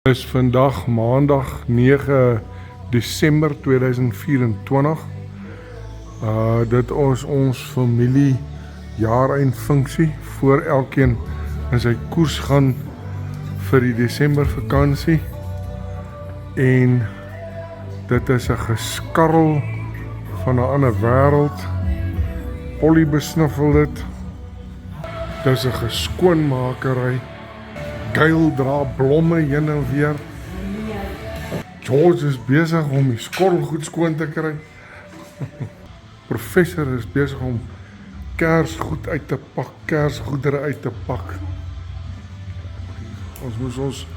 Is vandag maandag 9 Desember 2024. Dit is ons familie jaareindfunksie voor elkeen in sy koers gaan vir die Desember vakansie. En dit is 'n geskarrel van 'n ander wêreld. Polly besnuffel dit. Dit is 'n geskoonmakery. Gail dra blomme heen en weer. George is besig om die skorrelgoed skoon te kry. Professor is besig om kersgoed uit te pak, kersgoedere uit te pak. Ons moes ons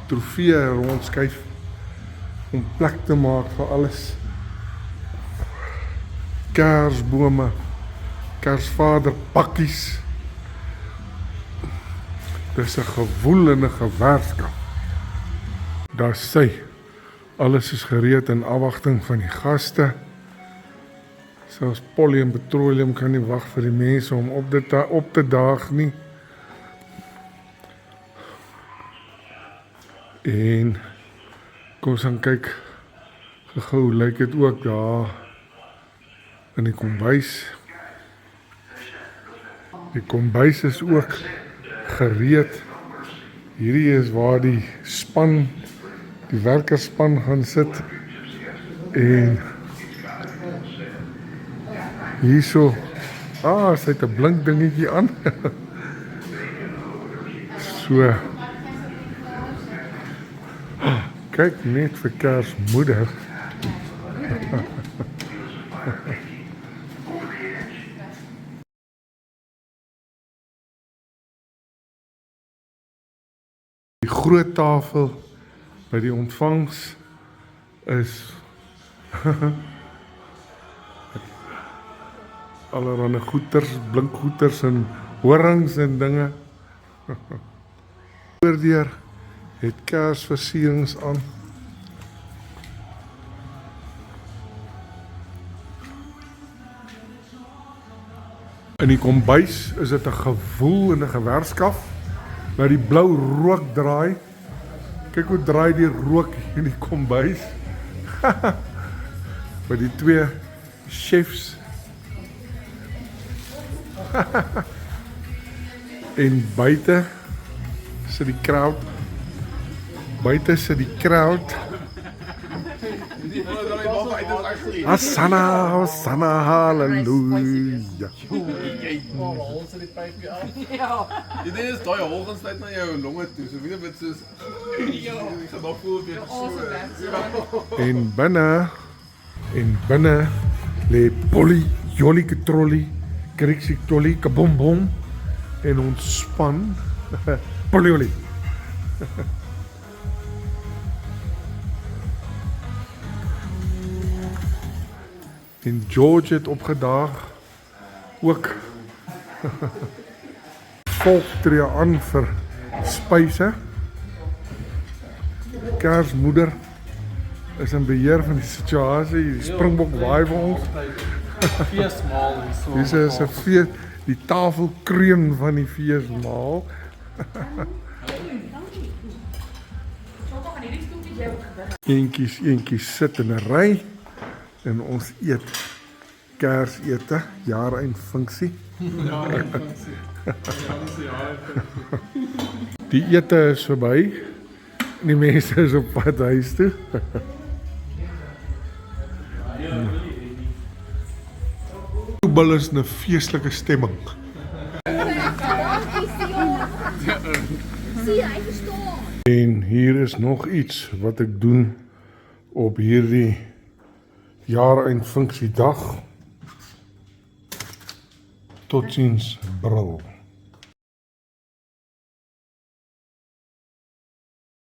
trofee rondskuif om plek te maak vir alles. Kersbome, Kersvader pakkies. Dis 'n gewoel en 'n gewerskap. Daar sê, alles is gereed in afwagting van die gaste. Selfs Polly en Petroleum kan nie wag vir die mense om op te daag nie. En kom ons gaan kyk gou lyk dit ook daar in die kombuis. Die kombuis is ook gereed. Hierdie is waar die span, die werkerspan gaan sit. En hierso, sy het 'n blink dingetjie aan. So. Kyk net vir Kersmoeder. Die groot tafel by die ontvangs is allerhande goeters, blinkgoeters en horings en dinge. Voordeur het kersversierings aan. In die kombuis is dit 'n gewoel en 'n gewerskaf. Nou die blou rook draai. Kyk hoe draai die rook in die kombuis. By die twee chefs. En buite sit die crowd. Buite sit die crowd. Hosanna, Hosanna, halleluja. Die ding is, daai hol gaan sluit na jou longe toe, so weet dit soos jy gaan nog voel weer so. En binne lê Polly, Jolly Ketrolly, Krixie Tolly, Kabombom en ons span Polly Jolly. En George het opgedaag ook. Volk tree aan vir spyse. Kersmoeder is in beheer van die situasie. Die Springbok waai vir ons. Dis is 'n fees, die tafelkreun van die feesmaal. Eentjies sit in 'n ry. En ons eet Kersete, jaareindfunksie. Die ete is verby. Die mense is op pad huis toe. Bal is 'n feestelike stemming. En hier is nog iets wat ek doen op hierdie jaareindfunksiedag. Totsiens, bril.